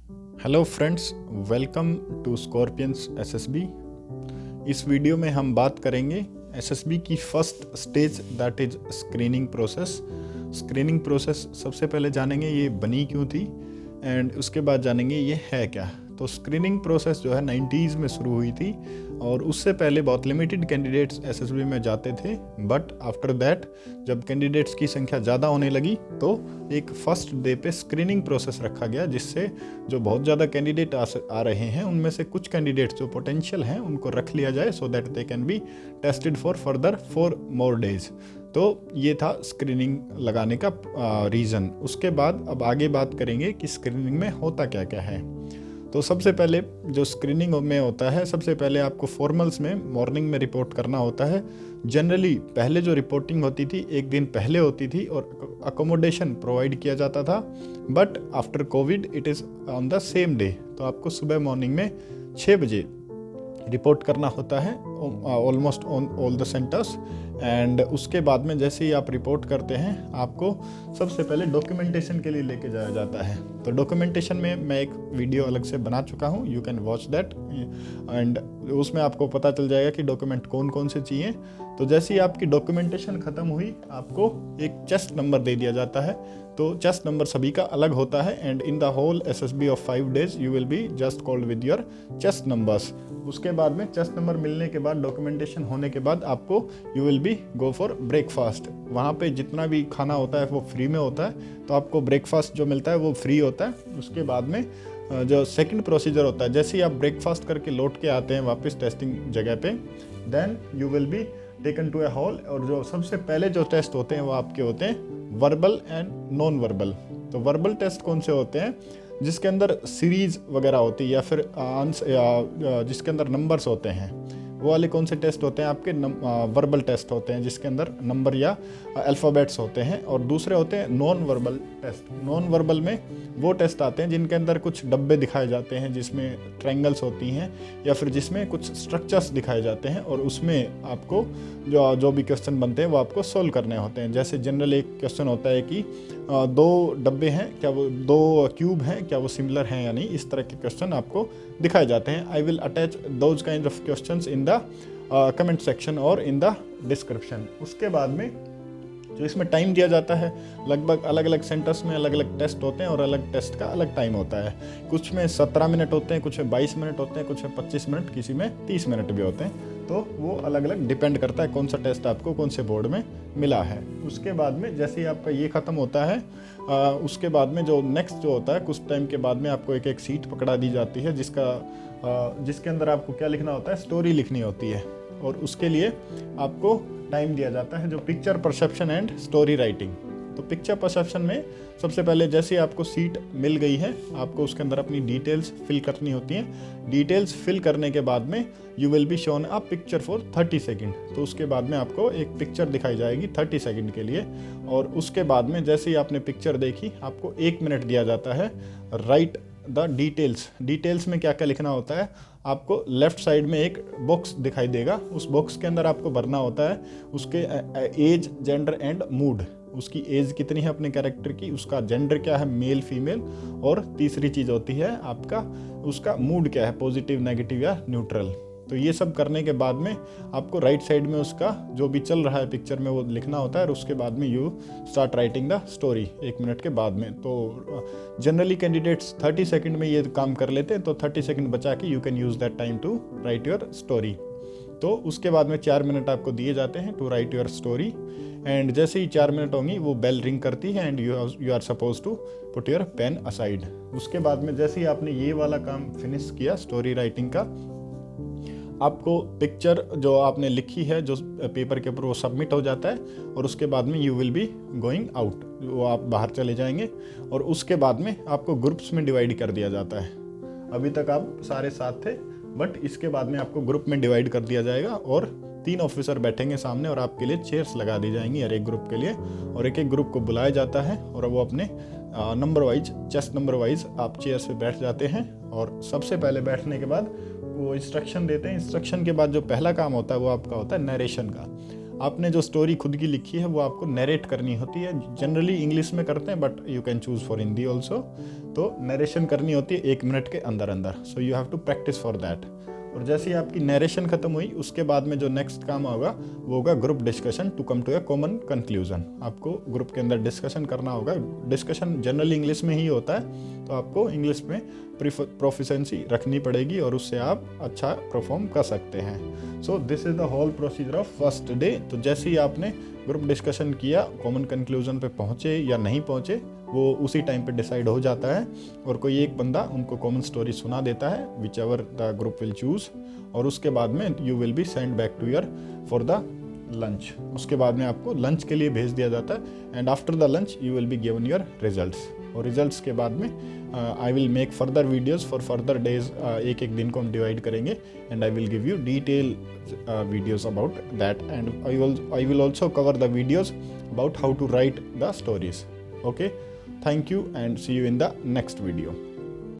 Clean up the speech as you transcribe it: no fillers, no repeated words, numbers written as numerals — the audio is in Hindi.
Hello friends, welcome to scorpions SSB. इस वीडियो में हम बात करेंगे एसएसबी की first stage that is screening process. Screening process सबसे पहले जानेंगे ये बनी क्यों थी एंड उसके बाद जानेंगे ये है क्या। तो स्क्रीनिंग प्रोसेस जो है 90s में शुरू हुई थी और उससे पहले बहुत लिमिटेड कैंडिडेट्स एसएसबी में जाते थे, बट आफ्टर दैट जब कैंडिडेट्स की संख्या ज़्यादा होने लगी तो एक फर्स्ट डे पे स्क्रीनिंग प्रोसेस रखा गया, जिससे जो बहुत ज़्यादा कैंडिडेट आ रहे हैं उनमें से कुछ कैंडिडेट्स जो पोटेंशियल हैं उनको रख लिया जाए so that they can be tested for further 4 more days. तो ये था स्क्रीनिंग लगाने का रीज़न। उसके बाद अब आगे बात करेंगे कि स्क्रीनिंग में होता क्या क्या है। तो सबसे पहले जो स्क्रीनिंग में होता है, सबसे पहले आपको फॉर्मल्स में मॉर्निंग में रिपोर्ट करना होता है। जनरली पहले जो रिपोर्टिंग होती थी एक दिन पहले होती थी और अकोमोडेशन प्रोवाइड किया जाता था, but after Covid it is on the same day. तो आपको सुबह मॉर्निंग में 6 बजे रिपोर्ट करना होता है almost on all the centres. And उसके बाद में जैसे ही आप रिपोर्ट करते हैं आपको सबसे पहले डॉक्यूमेंटेशन के लिए लेके जाया जाता है। तो डॉक्यूमेंटेशन में मैं एक वीडियो अलग से बना चुका हूँ, you can watch that and उसमें आपको पता चल जाएगा कि डॉक्यूमेंट कौन कौन से चाहिए। तो जैसे ही आपकी डॉक्यूमेंटेशन ख़त्म हुई आपको एक चेस्ट नंबर दे दिया जाता है। तो चेस्ट नंबर सभी का अलग होता है and in the whole SSB of 5 days you will be just called with your chest numbers. उसके बाद में चेस्ट नंबर मिलने के बाद डॉक्यूमेंटेशन होने के बाद आपको you will be go for breakfast. वहाँ पे जितना भी खाना होता है वो फ्री में होता है, तो आपको ब्रेकफास्ट जो मिलता है वो फ्री होता है। उसके बाद में जो सेकंड प्रोसीजर होता है, जैसे ही आप ब्रेकफास्ट करके लौट के आते हैं वापस टेस्टिंग जगह पे, then you will be taken to a hall. और जो सबसे पहले जो टेस्ट होते हैं वो आपके होते हैं वर्बल एंड नॉन वर्बल। तो वर्बल टेस्ट कौन से होते हैं? जिसके अंदर सीरीज वगैरह होती है या फिर जिसके अंदर नंबर्स होते हैं, वो वाले कौन से टेस्ट होते हैं आपके? वर्बल टेस्ट होते हैं जिसके अंदर नंबर या अल्फ़ाबेट्स होते हैं। और दूसरे होते हैं non verbal test. Non verbal में वो टेस्ट आते हैं जिनके अंदर कुछ डब्बे दिखाए जाते हैं जिसमें ट्रायंगल्स होती हैं या फिर जिसमें कुछ स्ट्रक्चर्स दिखाए जाते हैं और उसमें आपको जो भी क्वेश्चन बनते हैं वो आपको सोल्व करने होते हैं। जैसे जनरल एक क्वेश्चन होता है कि 2 डब्बे हैं, क्या वो 2 क्यूब हैं, क्या वो सिमिलर हैं या नहीं, इस तरह के क्वेश्चन आपको दिखाए जाते हैं। I will attach those kind of questions in the comment section और इन द डिस्क्रिप्शन। उसके बाद में जो इसमें टाइम दिया जाता है, लगभग अलग अलग सेंटर्स में अलग अलग टेस्ट होते हैं और अलग टेस्ट का अलग टाइम होता है। कुछ में 17 मिनट होते हैं, कुछ में 22 मिनट होते हैं, कुछ में 25 मिनट, किसी में 30 मिनट भी होते हैं। तो वो अलग अलग डिपेंड करता है कौन सा टेस्ट आपको कौन से बोर्ड में मिला है। उसके बाद में जैसे ही आपका ये ख़त्म होता है उसके बाद में जो नेक्स्ट जो होता है, कुछ टाइम के बाद में आपको एक एक सीट पकड़ा दी जाती है जिसके अंदर आपको क्या लिखना होता है? स्टोरी लिखनी होती है। और उसके लिए आपको टाइम दिया जाता है जो picture perception and story writing. तो पिक्चर परसेप्शन में सबसे पहले जैसे आपको सीट मिल गई है आपको उसके अंदर अपनी डिटेल्स फिल करनी होती हैं। डिटेल्स फिल करने के बाद में you will be shown a picture for 30 second. तो उसके बाद में आपको एक पिक्चर दिखाई जाएगी 30 सेकेंड के लिए। और उसके बाद में जैसे ही आपने पिक्चर देखी आपको 1 मिनट दिया जाता है। राइट द डिटेल्स में क्या क्या लिखना होता है? आपको लेफ्ट साइड में एक बॉक्स दिखाई देगा, उस बॉक्स के अंदर आपको भरना होता है उसके एज, जेंडर एंड मूड। उसकी एज कितनी है अपने कैरेक्टर की, उसका जेंडर क्या है, मेल फीमेल, और तीसरी चीज़ होती है आपका उसका मूड क्या है, पॉजिटिव, नेगेटिव या न्यूट्रल। तो ये सब करने के बाद में आपको राइट साइड में उसका जो भी चल रहा है पिक्चर में वो लिखना होता है और उसके बाद में you start writing the story 1 minute के बाद में। तो जनरली कैंडिडेट्स 30 सेकंड में ये काम कर लेते हैं, तो 30 सेकंड बचा के you can use that time to write your story. तो उसके बाद में 4 मिनट आपको दिए जाते हैं to write your story. And जैसे ही 4 मिनट होंगी वो बेल रिंग करती है and you are suppose to put your pen aside. उसके बाद में जैसे ही आपने ये वाला काम फिनिश किया स्टोरी राइटिंग का, आपको पिक्चर जो आपने लिखी है जो पेपर के ऊपर वो सबमिट हो जाता है और उसके बाद में you will be going out, वो आप बाहर चले जाएंगे। और उसके बाद में आपको ग्रुप्स में डिवाइड कर दिया जाता है। अभी तक आप सारे साथ थे, बट इसके बाद में आपको ग्रुप में डिवाइड कर दिया जाएगा और 3 ऑफिसर बैठेंगे सामने और आपके लिए चेयर्स लगा दी जाएंगी हर एक ग्रुप के लिए। और एक एक ग्रुप को बुलाया जाता है और वो अपने number wise, chest number wise आप चेयर्स पे बैठ जाते हैं। और सबसे पहले बैठने के बाद वो इंस्ट्रक्शन देते हैं। इंस्ट्रक्शन के बाद जो पहला काम होता है वो आपका होता है नरेशन का। आपने जो स्टोरी खुद की लिखी है वो आपको नरेट करनी होती है। जनरली इंग्लिश में करते हैं but you can choose for Hindi also. तो नरेशन करनी होती है 1 मिनट के अंदर अंदर। So you have to practise for that. और जैसे ही आपकी नरेशन खत्म हुई उसके बाद में जो नेक्स्ट काम होगा वो होगा group discussion to come to a common conclusion. आपको ग्रुप के अंदर डिस्कशन करना होगा। डिस्कशन जनरली इंग्लिश में ही होता है, तो आपको इंग्लिश में प्रोफिशेंसी रखनी पड़ेगी और उससे आप अच्छा परफॉर्म कर सकते हैं। So this is the whole procedure of first day. तो जैसे ही आपने ग्रुप डिस्कशन किया, कॉमन कंक्लूजन पे पहुँचे या नहीं पहुँचे वो उसी टाइम पे डिसाइड हो जाता है। और कोई एक बंदा उनको कॉमन स्टोरी सुना देता है, whichever the group will choose. और उसके बाद में you will be send back to your for the lunch. उसके बाद में आपको लंच के लिए भेज दिया जाता है। And after the lunch you will be given your results. और रिजल्ट्स के बाद में I will make further videos for further days. एक एक दिन को हम डिवाइड करेंगे and I will give you detail videos about that. And I will also cover the videos about how to write the stories. Okay, thank you and see you in the next video.